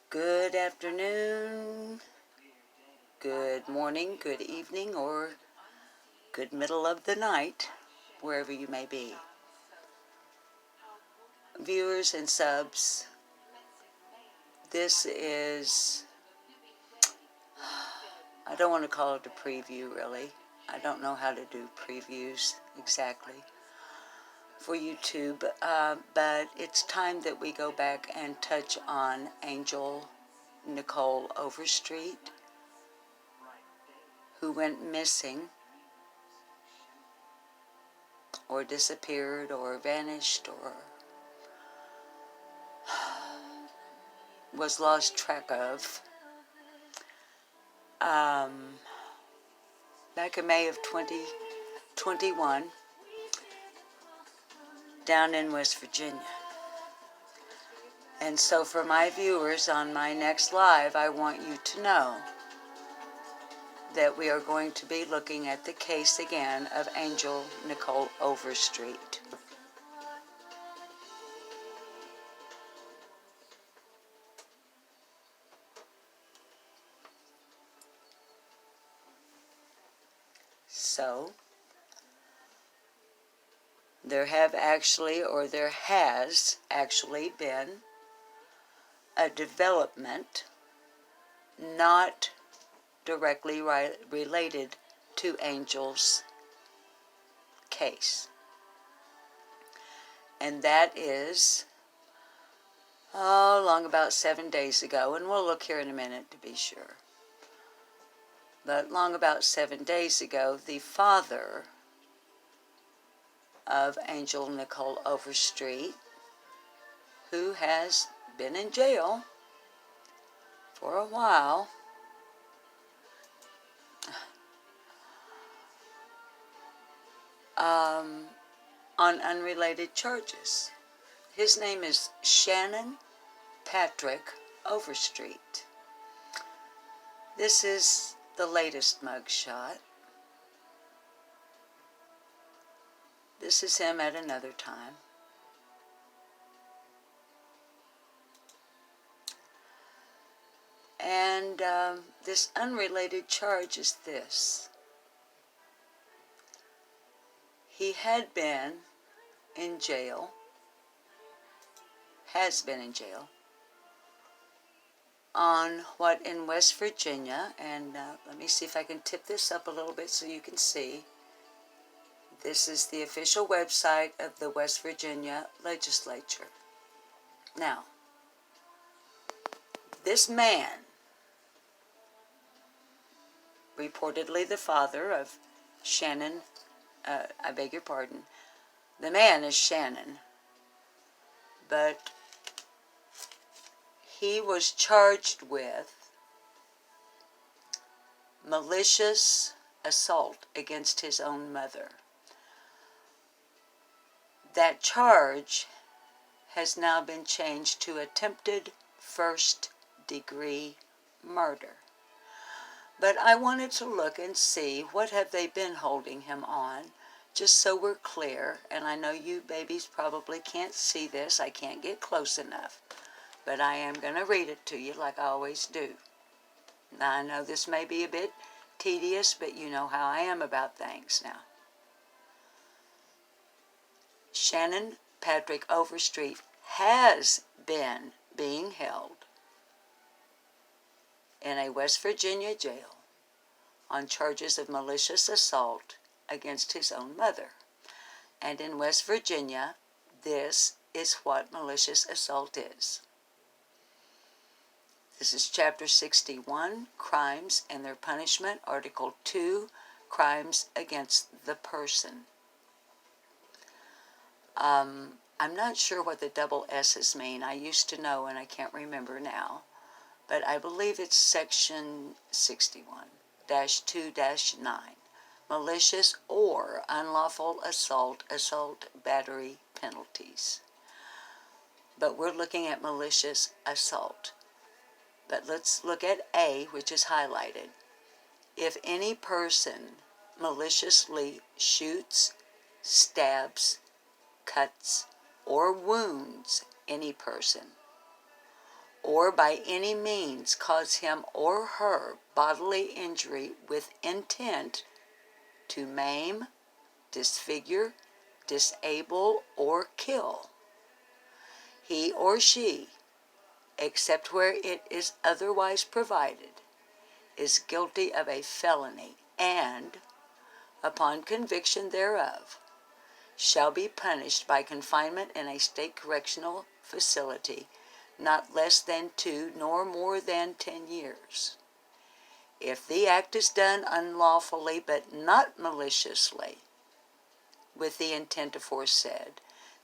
Good afternoon, good morning, good evening, or good middle of the night, wherever you may be. Viewers and subs, this is, I don't want to call it a preview really. I don't know how to do previews exactly for YouTube, but it's time that we go back and touch on Angel Nichole Overstreet, who went missing or disappeared or vanished or was lost track of back in May of 2021 down in West Virginia. And so for my viewers on my next live, I want you to know that we are going to be looking at the case again of Angel Nichole Overstreet. So, there has actually been a development not directly related to Angel's case. And that is, long about 7 days ago, and we'll look here in a minute to be sure. But long about 7 days ago, the father of Angel Nichole Overstreet, who has been in jail for a while, on unrelated charges. His name is Shannon Patrick Overstreet. This is the latest mugshot. This is him at another time. And this unrelated charge is this. He had been in jail, has been in jail, on what in West Virginia, and let me see if I can tip this up a little bit so you can see. This is the official website of the West Virginia legislature. Now, this man, reportedly the father of Shannon, I beg your pardon, the man is Shannon, but he was charged with malicious assault against his own mother. That charge has now been changed to attempted first-degree murder. But I wanted to look and see what have they been holding him on, just so we're clear. And I know you babies probably can't see this. I can't get close enough. But I am going to read it to you like I always do. Now, I know this may be a bit tedious, but you know how I am about things now. Shannon Patrick Overstreet has been being held in a West Virginia jail on charges of malicious assault against his own mother. And in West Virginia, this is what malicious assault is. This is Chapter 61, Crimes and Their Punishment, Article 2, Crimes Against the Person. I'm not sure what the double S's mean. I used to know and I can't remember now. But I believe it's Section 61-2-9. Malicious or unlawful assault, battery penalties. But we're looking at malicious assault. But let's look at A, which is highlighted. If any person maliciously shoots, stabs, cuts, or wounds any person, or by any means cause him or her bodily injury with intent to maim, disfigure, disable, or kill, he or she, except where it is otherwise provided, is guilty of a felony and, upon conviction thereof, shall be punished by confinement in a state correctional facility not less than 2 nor more than 10 years. If the act is done unlawfully but not maliciously, with the intent aforesaid,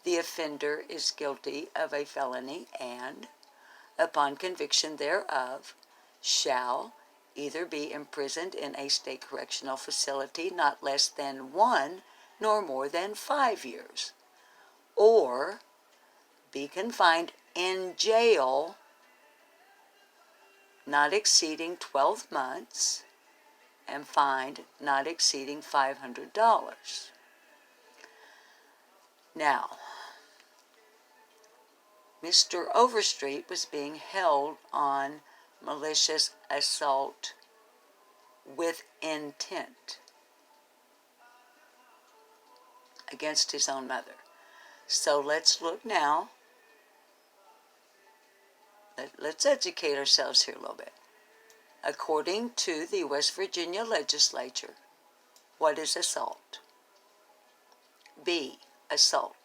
the offender is guilty of a felony and, upon conviction thereof, shall either be imprisoned in a state correctional facility not less than 1 nor more than 5 years, or be confined in jail not exceeding 12 months and fined not exceeding $500. Now, Mr. Overstreet was being held on malicious assault with intent against his own mother. So let's look now. Let's educate ourselves here a little bit. According to the West Virginia legislature, what is assault? B. Assault.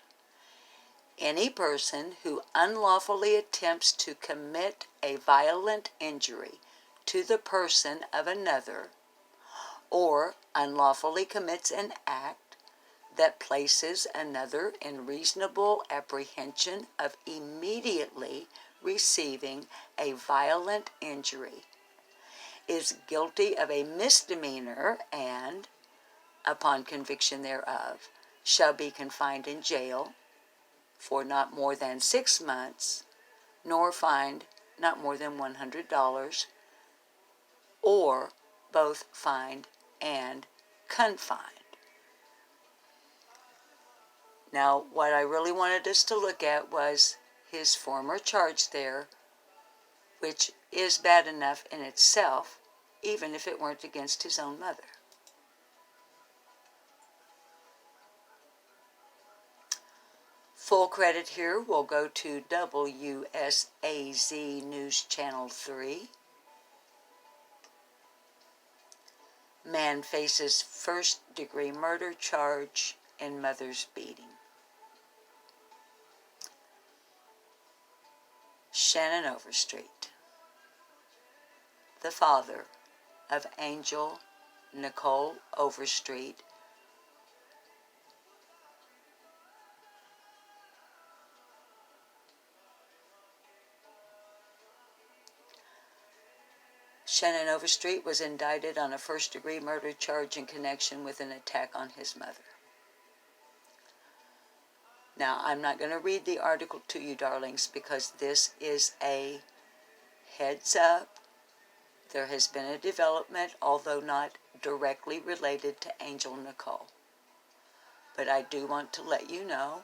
Any person who unlawfully attempts to commit a violent injury to the person of another, or unlawfully commits an act that places another in reasonable apprehension of immediately receiving a violent injury, is guilty of a misdemeanor and, upon conviction thereof, shall be confined in jail for not more than 6 months, nor fined not more than $100, or both fined and confined. Now, what I really wanted us to look at was his former charge there, which is bad enough in itself, even if it weren't against his own mother. Full credit here will go to WSAZ News Channel 3. Man faces first-degree murder charge in mother's beating. Shannon Overstreet, the father of Angel Nichole Overstreet, Shannon Overstreet was indicted on a first-degree murder charge in connection with an attack on his mother. Now, I'm not going to read the article to you, darlings, because this is a heads up. There has been a development, although not directly related to Angel Nichole. But I do want to let you know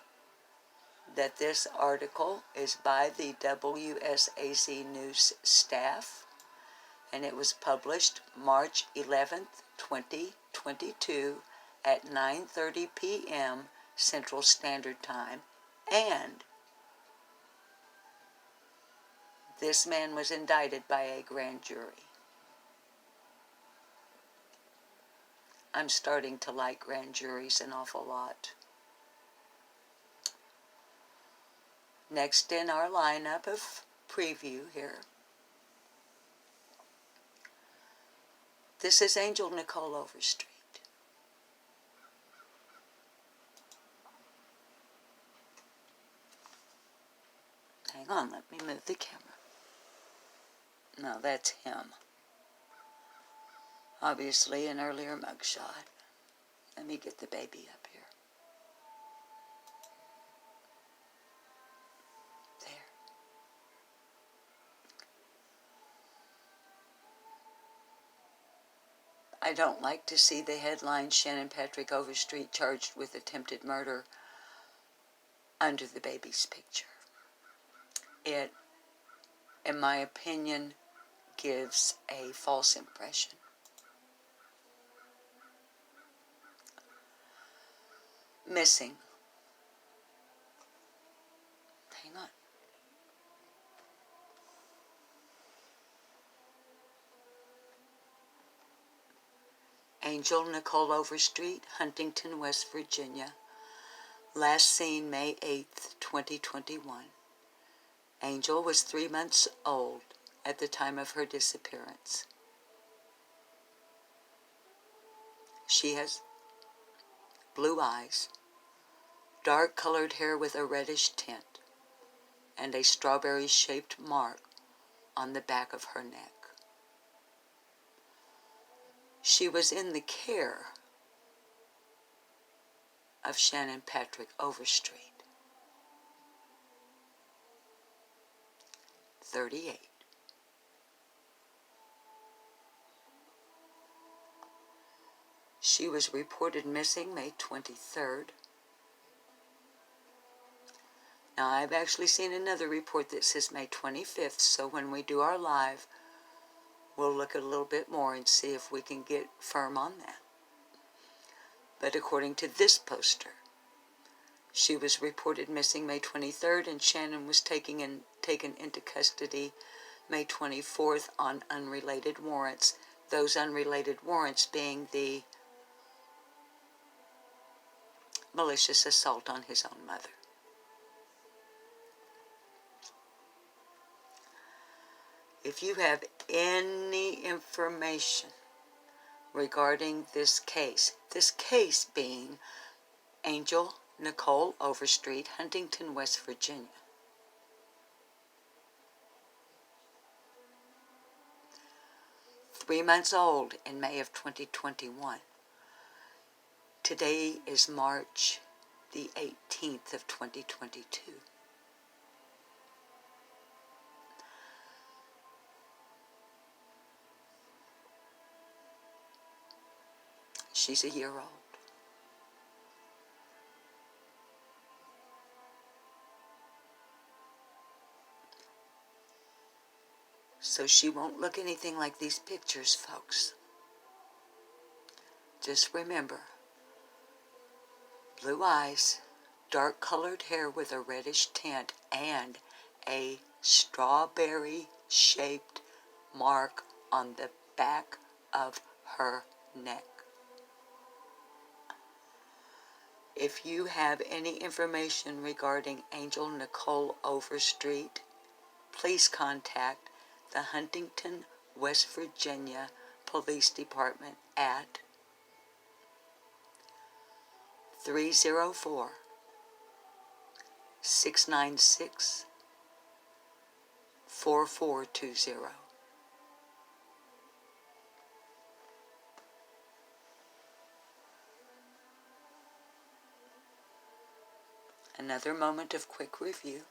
that this article is by the WSAZ News staff, and it was published March 11th, 2022 at 9:30 p.m. Central Standard Time, and this man was indicted by a grand jury. I'm starting to like grand juries an awful lot. Next in our lineup of preview here, this is Angel Nichole Overstreet. Hang on, let me move the camera. No, that's him. Obviously an earlier mugshot. Let me get the baby up here. There. I don't like to see the headline Shannon Patrick Overstreet charged with attempted murder under the baby's picture. It in my opinion, gives a false impression. Missing. Hang on. Angel Nichole Overstreet, Huntington, West Virginia. Last seen May 8th, 2021. Angel was 3 months old at the time of her disappearance. She has blue eyes, dark-colored hair with a reddish tint, and a strawberry-shaped mark on the back of her neck. She was in the care of Shannon Patrick Overstreet, 38. She was reported missing May 23rd. Now, I've actually seen another report that says May 25th, so when we do our live, we'll look a little bit more and see if we can get firm on that. But according to this poster, she was reported missing May 23rd, and Shannon was taken into custody May 24th on unrelated warrants, those unrelated warrants being the malicious assault on his own mother. If you have any information regarding this case being Angel Nichole Overstreet, Huntington, West Virginia, "3 months old in May of 2021. Today is March the 18th of 2022. She's a year old. So she won't look anything like these pictures, folks. Just remember, blue eyes, dark-colored hair with a reddish tint, and a strawberry-shaped mark on the back of her neck. If you have any information regarding Angel Nichole Overstreet, please contact the Huntington, West Virginia Police Department at 304-696-4420. Another moment of quick review.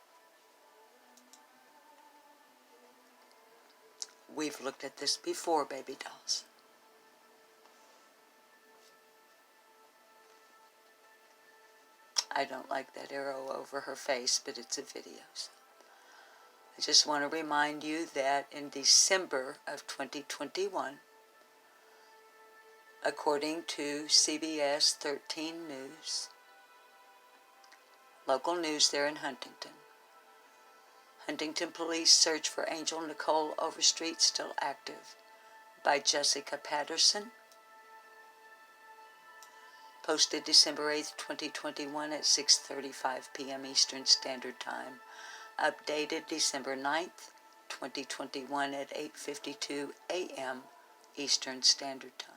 We've looked at this before, baby dolls. I don't like that arrow over her face, but it's a video. So I just want to remind you that in December of 2021, according to CBS 13 News, local news there in Huntington, Huntington police search for Angel Nichole Overstreet still active by Jessica Patterson. Posted December 8th, 2021 at 6:35 p.m. Eastern Standard Time. Updated December 9th, 2021 at 8:52 a.m. Eastern Standard Time.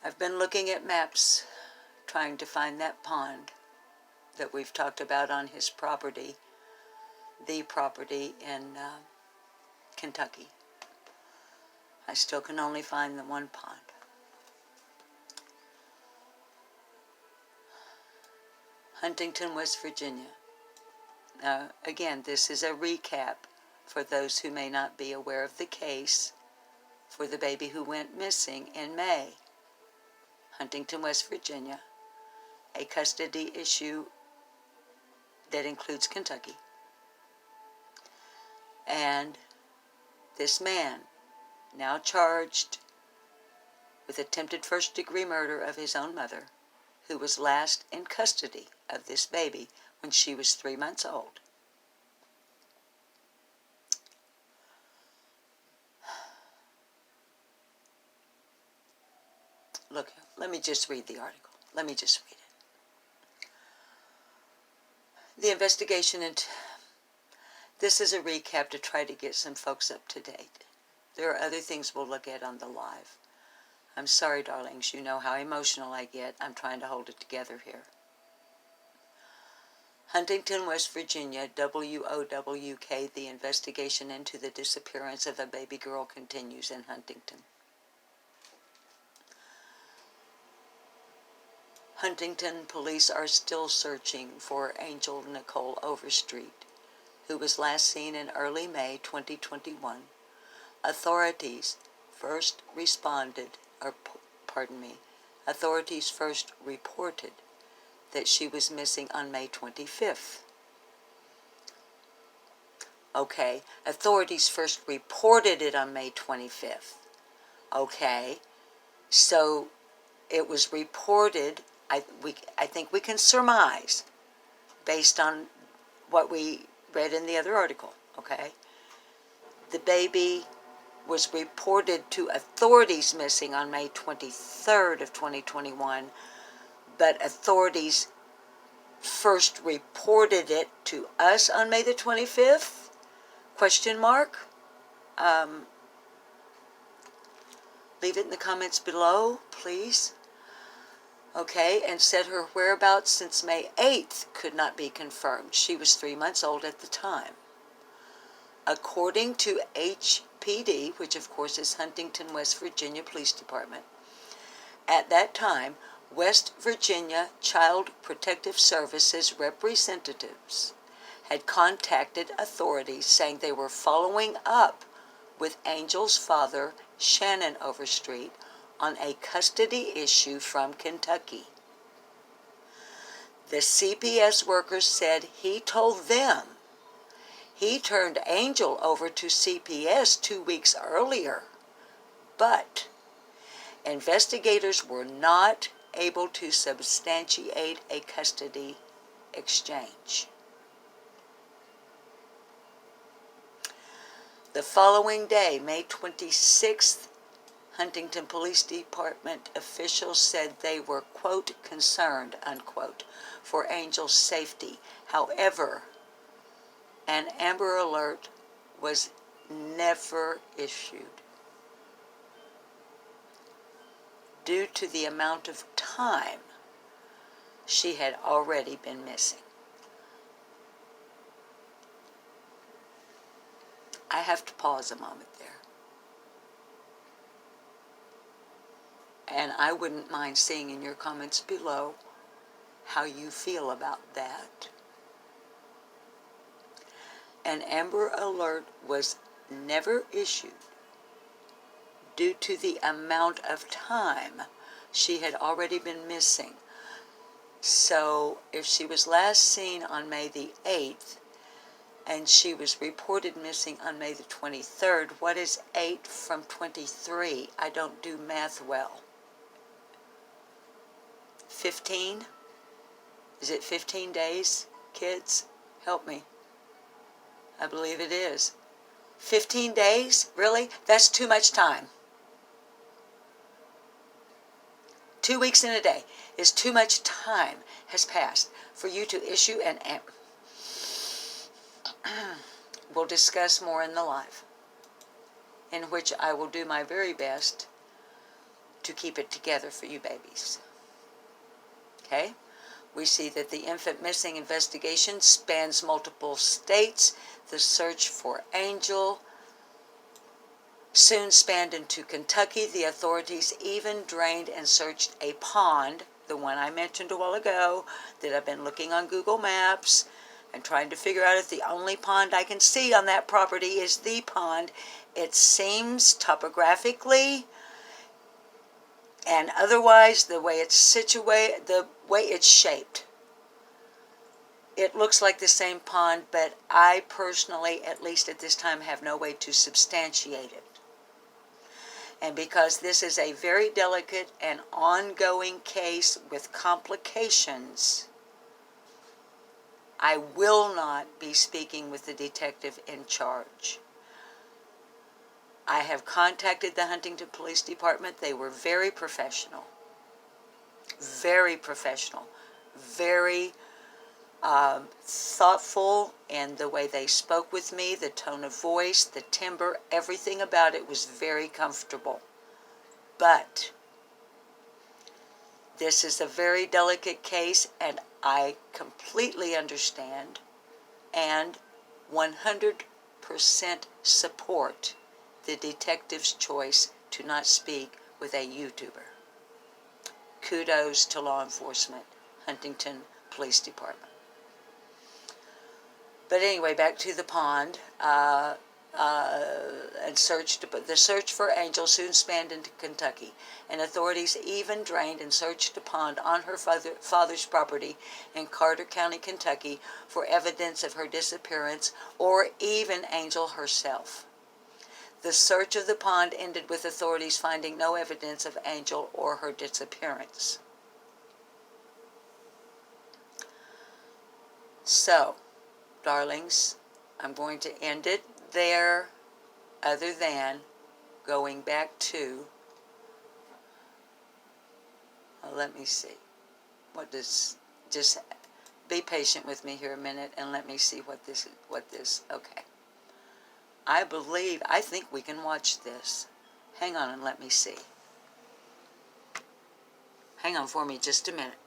I've been looking at maps trying to find that pond that we've talked about on his property, the property in Kentucky. I still can only find the one pond. Huntington, West Virginia. Now, again, this is a recap for those who may not be aware of the case for the baby who went missing in May. Huntington, West Virginia, a custody issue that includes Kentucky. And this man, now charged with attempted first-degree murder of his own mother, who was last in custody of this baby when she was 3 months old. Look, let me just read the article. Let me just read it. The investigation into... This is a recap to try to get some folks up to date. There are other things we'll look at on the live. I'm sorry, darlings. You know how emotional I get. I'm trying to hold it together here. Huntington, West Virginia, WOWK, the investigation into the disappearance of a baby girl continues in Huntington. Huntington police are still searching for Angel Nichole Overstreet, who was last seen in early May 2021. Authorities first reported that she was missing on May 25th. Okay, authorities first reported it on May 25th. Okay, so it was reported, I think we can surmise, based on what we read in the other article, okay? The baby was reported to authorities missing on May 23rd of 2021, but authorities first reported it to us on May the 25th? Question mark? Leave it in the comments below, please. Okay, and said her whereabouts since May 8th could not be confirmed. She was 3 months old at the time. According to HPD, which of course is Huntington, West Virginia Police Department, at that time, West Virginia Child Protective Services representatives had contacted authorities saying they were following up with Angel's father, Shannon Overstreet, on a custody issue from Kentucky. The CPS workers said he told them he turned Angel over to CPS 2 weeks earlier, but investigators were not able to substantiate a custody exchange. The following day, May 26th, Huntington Police Department officials said they were, quote, concerned, unquote, for Angel's safety. However, an Amber Alert was never issued due to the amount of time she had already been missing. I have to pause a moment there. And I wouldn't mind seeing in your comments below how you feel about that. An Amber Alert was never issued due to the amount of time she had already been missing. So if she was last seen on May the 8th and she was reported missing on May the 23rd, what is 8 from 23? I don't do math well. 15? Is it 15 days, kids? Help me. I believe it is. 15 days? Really? That's too much time. 2 weeks in a day is too much time has passed for you to issue an We'll discuss more in the live, in which I will do my very best to keep it together for you babies. Okay? We see that the infant missing investigation spans multiple states. The search for Angel soon spanned into Kentucky. The authorities even drained and searched a pond, the one I mentioned a while ago, that I've been looking on Google Maps and trying to figure out if the only pond I can see on that property is the pond It seems topographically and otherwise, the way it's situated, the way it's shaped, it looks like the same pond, but I personally, at least at this time, have no way to substantiate it. And because this is a very delicate and ongoing case with complications, I will not be speaking with the detective in charge. I have contacted the Huntington Police Department. They were very professional, very thoughtful in the way they spoke with me, the tone of voice, the timbre, everything about it was very comfortable. But this is a very delicate case, and I completely understand and 100% support the detective's choice to not speak with a YouTuber. Kudos to law enforcement, Huntington Police Department. But anyway, back to the pond. And the search for Angel soon spanned into Kentucky, and authorities even drained and searched a pond on her father's property in Carter County, Kentucky, for evidence of her disappearance or even Angel herself. The search of the pond ended with authorities finding no evidence of Angel or her disappearance. So, darlings, I'm going to end it there, other than going back to, let me see, just be patient with me here a minute and let me see what this, okay. I think we can watch this. Hang on and let me see. Hang on for me just a minute.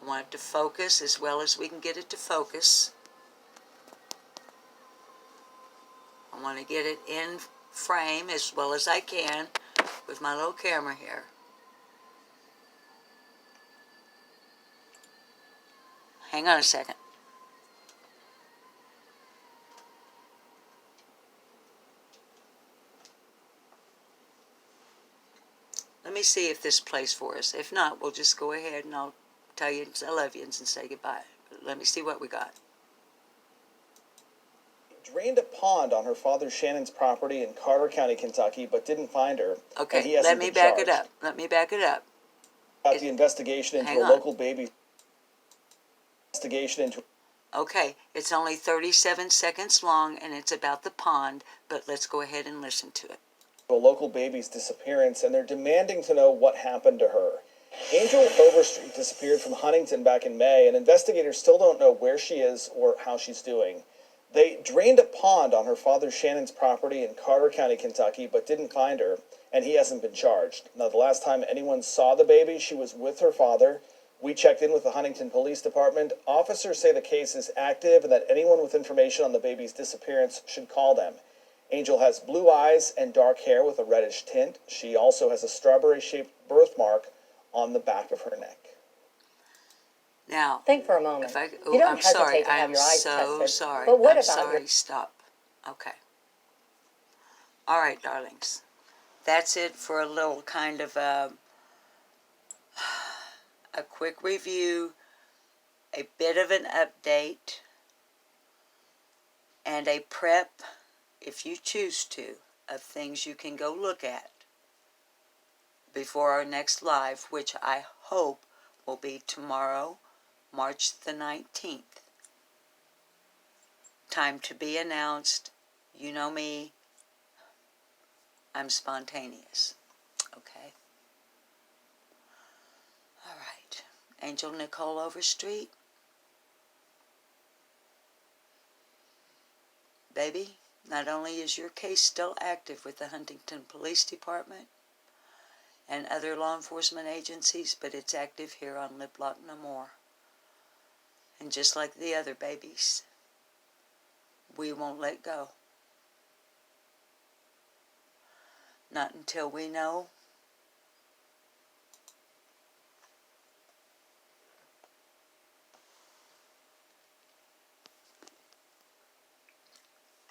I want it to focus as well as we can get it to focus. I want to get it in frame as well as I can with my little camera here. Hang on a second. Let me see if this plays for us. If not, we'll just go ahead and I'll tell you I love you and say goodbye. But let me see what we got. Drained a pond on her father Shannon's property in Carter County, Kentucky, but didn't find her. Okay, let me back it up. About the investigation into a local baby. Okay, it's only 37 seconds long, and it's about the pond, but let's go ahead and listen to it. A local baby's disappearance, and they're demanding to know what happened to her. Nichole Overstreet disappeared from Huntington back in May, and investigators still don't know where she is or how she's doing. They drained a pond on her father Shannon's property in Carter County, Kentucky, but didn't find her, and he hasn't been charged. Now, the last time anyone saw the baby, she was with her father. We checked in with the Huntington Police Department. Officers say the case is active and that anyone with information on the baby's disappearance should call them. Angel has blue eyes and dark hair with a reddish tint. She also has a strawberry-shaped birthmark on the back of her neck. Now, think for a moment. You don't hesitate to have your eyes tested. Sorry. But what I'm about sorry. Stop. Okay. All right, darlings. That's it for a little kind of a quick review, a bit of an update, and a prep, if you choose to, of things you can go look at before our next live, which I hope will be tomorrow, March the 19th. Time to be announced. You know me. I'm spontaneous. Okay? All right. Angel Nichole Overstreet. Baby, not only is your case still active with the Huntington Police Department and other law enforcement agencies, but it's active here on Lip Lock No More. And just like the other babies, we won't let go. Not until we know.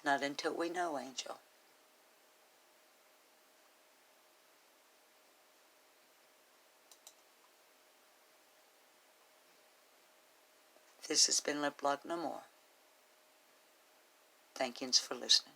Not until we know, Angel. This has been Lip Lock No More. Thank yous for listening.